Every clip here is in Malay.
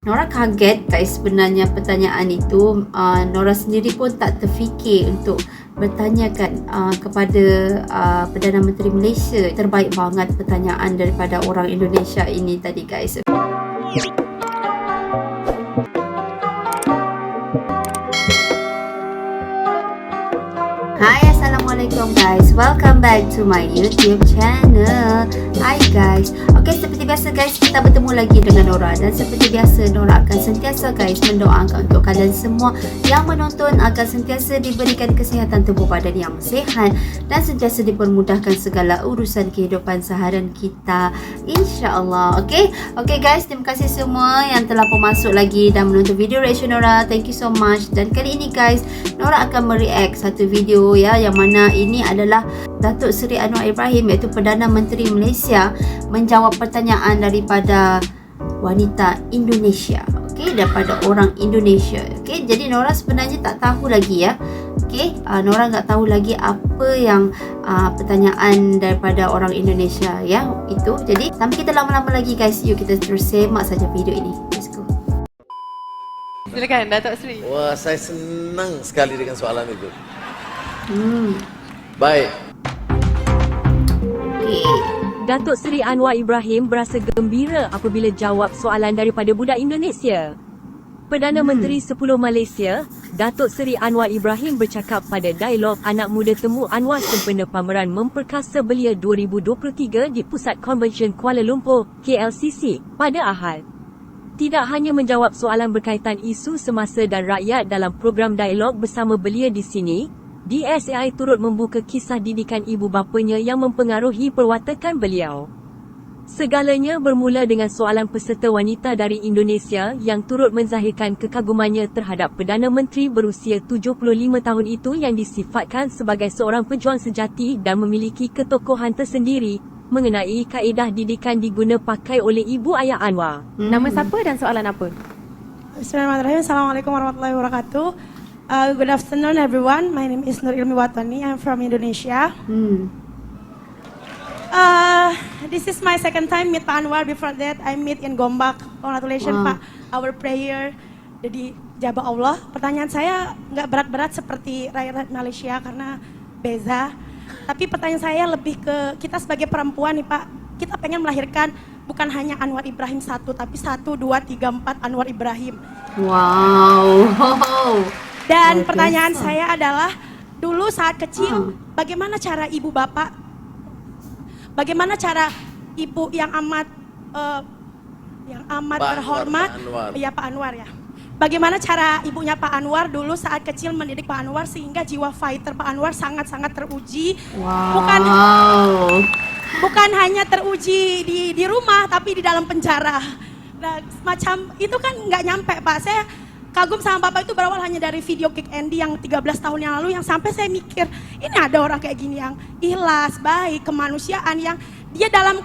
Nora kaget guys sebenarnya pertanyaan itu. Nora sendiri pun tak terfikir untuk bertanyakan kepada Perdana Menteri Malaysia. Terbaik banget pertanyaan daripada orang Indonesia ini tadi guys. Hai, Assalamualaikum guys. Welcome back to my YouTube channel. Hai guys. Okay, seperti biasa guys, kita bertemu lagi dengan Nora. Dan seperti biasa, Nora akan sentiasa guys mendoakan untuk kalian semua yang menonton agar sentiasa diberikan kesihatan tubuh badan yang sihat dan sentiasa dipermudahkan segala urusan kehidupan seharian kita, InsyaAllah. Okay guys, terima kasih semua yang telah pun masuk lagi dan menonton video reaction Nora. Thank you so much. Dan kali ini guys, Nora akan mereact satu video ya, yang mana ini adalah Datuk Seri Anwar Ibrahim, iaitu Perdana Menteri Malaysia, menjawab pertanyaan daripada wanita Indonesia. Okey, daripada orang Indonesia. Okey, jadi Nora sebenarnya tak tahu lagi ya. Okey, Nora tak tahu lagi apa yang pertanyaan daripada orang Indonesia ya itu. Jadi tanpa kita lama-lama lagi guys, yuk kita terus semak saja video ini. Let's go. Silakan Datuk Seri. Wah, saya senang sekali dengan soalan itu. Baik. Okey. Datuk Seri Anwar Ibrahim berasa gembira apabila jawab soalan daripada budak Indonesia. Perdana Menteri 10 Malaysia, Datuk Seri Anwar Ibrahim bercakap pada dialog Anak Muda Temu Anwar sempena pameran Memperkasa Belia 2023 di Pusat Konvensyen Kuala Lumpur, KLCC, pada Ahad. Tidak hanya menjawab soalan berkaitan isu semasa dan rakyat dalam program dialog bersama belia di sini, DSAI turut membuka kisah didikan ibu bapanya yang mempengaruhi perwatakan beliau. Segalanya bermula dengan soalan peserta wanita dari Indonesia yang turut menzahirkan kekagumannya terhadap Perdana Menteri berusia 75 tahun itu yang disifatkan sebagai seorang pejuang sejati dan memiliki ketokohan tersendiri mengenai kaedah didikan diguna pakai oleh ibu ayah Anwar. Nama siapa dan soalan apa? Bismillahirrahmanirrahim. Assalamualaikum warahmatullahi wabarakatuh. Good afternoon everyone. My name is Nur Ilmi Watani. I'm from Indonesia. This is my second time meet Pak Anwar. Before that, I meet in Gombak. Congratulations Pak. Our prayer jadi jabah Allah. Pertanyaan saya nggak berat-berat seperti rakyat Malaysia karena beza. Tapi pertanyaan saya lebih ke kita sebagai perempuan nih Pak. Kita pengen melahirkan bukan hanya Anwar Ibrahim satu, tapi 1, 2, 3, 4 Anwar Ibrahim. Wow. Dan pertanyaan saya adalah, dulu saat kecil, bagaimana cara ibu bapak, bagaimana cara ibu yang amat terhormat, ya Pak Anwar ya. Bagaimana cara ibunya Pak Anwar dulu saat kecil mendidik Pak Anwar sehingga jiwa fighter Pak Anwar sangat-sangat teruji. Wow. Bukan hanya teruji di rumah, tapi di dalam penjara. Nah, semacam itu kan nggak nyampe Pak. Saya kagum sama Bapak itu berawal hanya dari video Kick Andy yang 13 tahun yang lalu, yang sampai saya mikir, ini ada orang kayak gini yang ikhlas, baik, kemanusiaan, yang dia dalam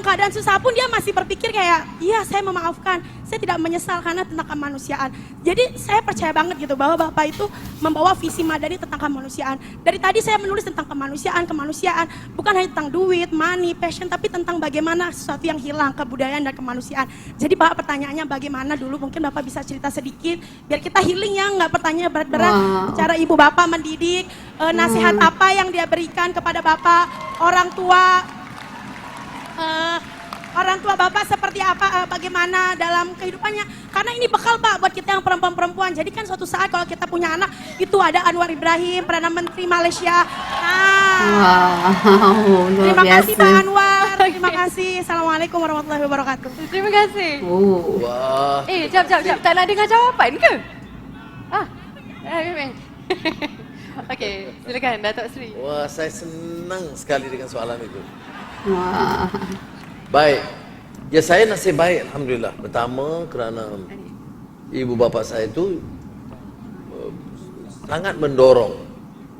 keadaan susah pun dia masih berpikir kayak, iya saya memaafkan, saya tidak menyesal karena tentang kemanusiaan. Jadi saya percaya banget gitu bahwa Bapak itu membawa visi Madani tentang kemanusiaan. Dari tadi saya menulis tentang kemanusiaan, bukan hanya tentang duit, money, passion, tapi tentang bagaimana sesuatu yang hilang, kebudayaan dan kemanusiaan. Jadi Pak, pertanyaannya bagaimana dulu, mungkin Bapak bisa cerita sedikit biar kita healing ya, nggak pertanyaan berat-berat. Cara ibu Bapak mendidik, nasihat apa yang dia berikan kepada Bapak, orang tua Bapak seperti apa, bagaimana dalam kehidupannya. Karena ini bekal Pak buat kita yang perempuan-perempuan. Jadi kan suatu saat kalau kita punya anak, itu ada Anwar Ibrahim, Perdana Menteri Malaysia. Wow, luar Terima biasa. kasih Pak Anwar. Terima kasih. Assalamualaikum warahmatullahi wabarakatuh. Terima kasih. Wah. Jap. Tak nak dengar jawapan ke? Okey, silakan Datuk Seri. Wah, saya senang sekali dengan soalan itu. Wah. Baik. Ya, saya nasib baik alhamdulillah. Pertama kerana ibu bapa saya itu sangat mendorong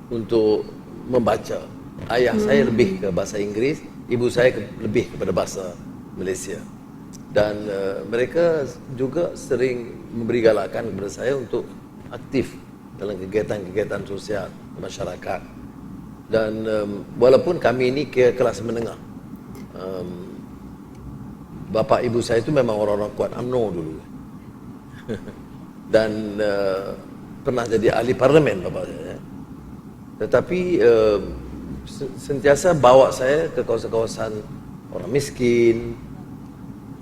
untuk membaca. Ayah saya lebih ke bahasa Inggeris, ibu saya lebih kepada bahasa Malaysia. Dan mereka juga sering memberi galakan kepada saya untuk aktif dalam kegiatan-kegiatan sosial masyarakat. Dan walaupun kami ini ke kelas menengah, bapa ibu saya itu memang orang-orang kuat UMNO dulu. Dan pernah jadi ahli parlimen bapa saya. Tetapi sentiasa bawa saya ke kawasan-kawasan orang miskin.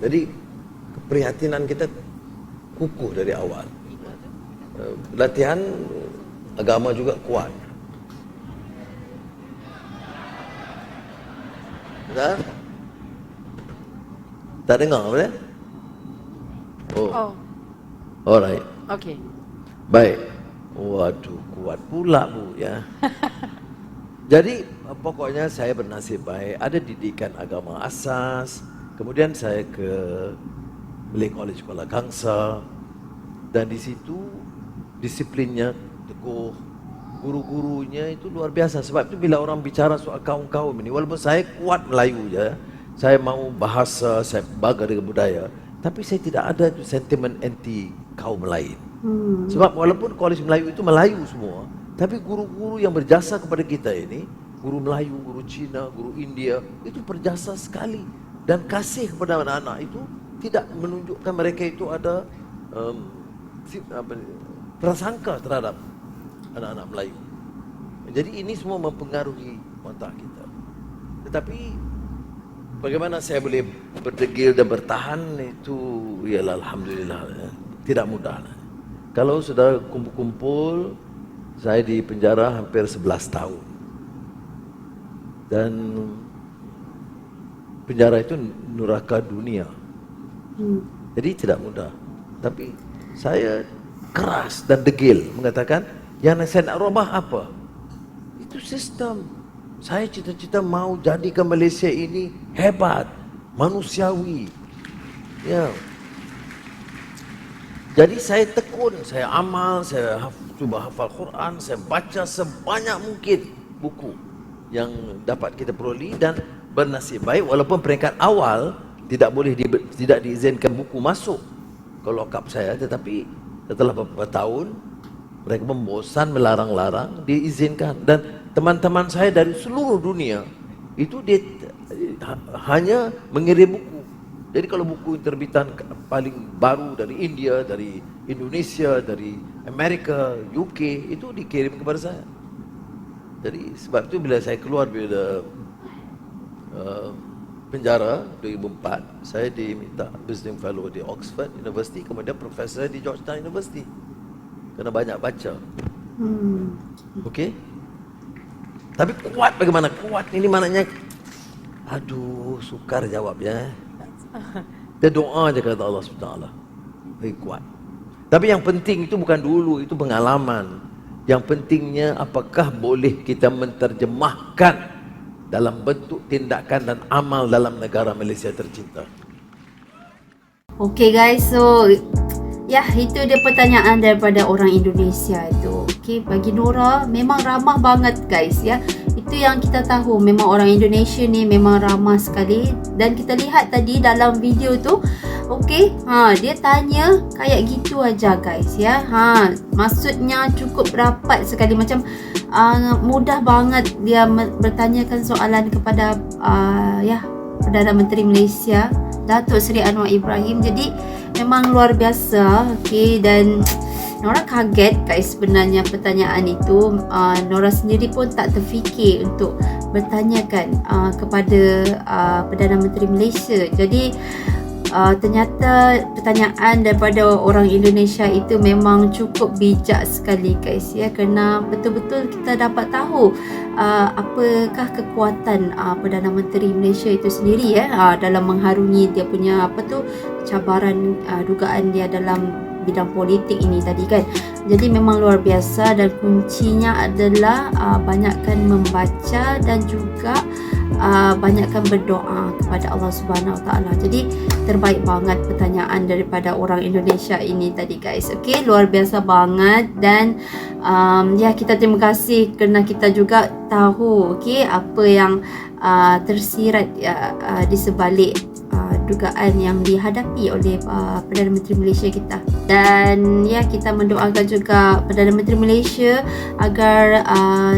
Jadi keprihatinan kita kukuh dari awal. Latihan agama juga kuat. Tak dengar apa ya? Oh, Alright. okay. Baik. Waduh, kuat pula Bu ya. Jadi pokoknya saya bernasib baik, ada didikan agama asas, kemudian saya ke Malay College Kuala Kangsar, dan di situ disiplinnya teguh, guru-gurunya itu luar biasa. Sebab itu bila orang bicara soal kaum-kaum ini, walaupun saya kuat Melayu ya, saya mau bahasa, saya bangga dengan budaya, tapi saya tidak ada itu sentimen anti kaum lain. Sebab walaupun Koalisi Melayu itu Melayu semua, tapi guru-guru yang berjasa kepada kita ini, guru Melayu, guru Cina, guru India, itu berjasa sekali. Dan kasih kepada anak-anak itu tidak menunjukkan mereka itu ada prasangka terhadap anak-anak Melayu. Jadi ini semua mempengaruhi watak kita. Tetapi bagaimana saya boleh berdegil dan bertahan itu ialah alhamdulillah ya. Tidak mudah. Kalau sudah kumpul-kumpul, saya di penjara hampir 11 tahun. Dan penjara itu neraka dunia. Jadi tidak mudah. Tapi saya keras dan degil mengatakan, yang saya nak rubah apa? Itu sistem. Saya cita-cita mau jadikan Malaysia ini hebat, manusiawi. Ya. Jadi saya tekun, saya amal, saya cuba hafal Quran, saya baca sebanyak mungkin buku yang dapat kita peroleh, dan bernasib baik walaupun peringkat awal tidak diizinkan buku masuk ke lock-up saya, tetapi setelah beberapa tahun mereka membosan melarang-larang, diizinkan. Dan teman-teman saya dari seluruh dunia itu dia hanya mengirim buku. Jadi kalau buku terbitan paling baru dari India, dari Indonesia, dari Amerika, UK, itu dikirim kepada saya. Jadi sebab itu bila saya keluar bila penjara 2004, saya diminta visiting fellow di Oxford University, kemudian profesor di Georgetown University. Kena banyak baca. Okey. Tapi kuat bagaimana? Kuat ini maknanya, aduh, sukar jawabnya. Dia doa je kata Allah SWT. Very kuat. Tapi yang penting itu bukan dulu, itu pengalaman. Yang pentingnya apakah boleh kita menterjemahkan dalam bentuk tindakan dan amal dalam negara Malaysia tercinta. Okay guys, so ya itu dia pertanyaan daripada orang Indonesia itu. Okay, bagi Nora memang ramah banget guys ya. Itu yang kita tahu, memang orang Indonesia ni memang ramah sekali. Dan kita lihat tadi dalam video tu, okay, dia tanya kayak gitu aja guys ya. Maksudnya cukup rapat sekali, macam mudah banget dia bertanyakan soalan kepada Perdana Menteri Malaysia Datuk Seri Anwar Ibrahim. Jadi memang luar biasa. Okay, dan Nora kaget guys sebenarnya pertanyaan itu. Nora sendiri pun tak terfikir untuk bertanyakan kepada Perdana Menteri Malaysia. Jadi ternyata pertanyaan daripada orang Indonesia itu memang cukup bijak sekali guys ya, kerana betul-betul kita dapat tahu apakah kekuatan Perdana Menteri Malaysia itu sendiri ya, dalam mengharungi dia punya cabaran dugaan dia dalam bidang politik ini tadi kan. Jadi memang luar biasa, dan kuncinya adalah banyakkan membaca dan juga banyakkan berdoa kepada Allah Subhanahu Wa Taala. Jadi terbaik banget pertanyaan daripada orang Indonesia ini tadi guys. Okey, luar biasa banget. Dan kita terima kasih kerana kita juga tahu apa yang tersirat di sebalik dugaan yang dihadapi oleh Perdana Menteri Malaysia kita. Dan kita mendoakan juga Perdana Menteri Malaysia agar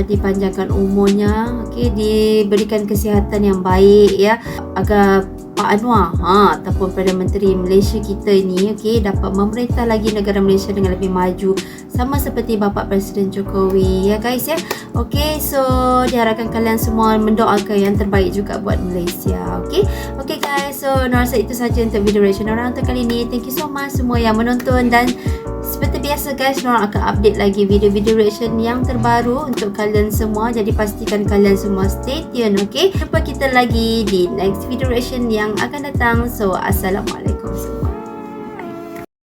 dipanjangkan umurnya, diberikan kesihatan yang baik ya, agar Pak Anwar ataupun Perdana Menteri Malaysia kita ni, okey, dapat memerintah lagi negara Malaysia dengan lebih maju sama seperti Bapak Presiden Jokowi ya guys ya. Okey, so diharapkan kalian semua mendoakan yang terbaik juga buat Malaysia. Okey. Okey guys, so Nora rasa itu saja untuk video reaction Nora untuk kali ni. Thank you so much semua yang menonton, dan seperti biasa guys, Nora akan update lagi video-video reaction yang terbaru untuk kalian semua. Jadi pastikan kalian semua stay tune, okey. Jumpa kita lagi di next video reaction yang akan datang. So assalamualaikum.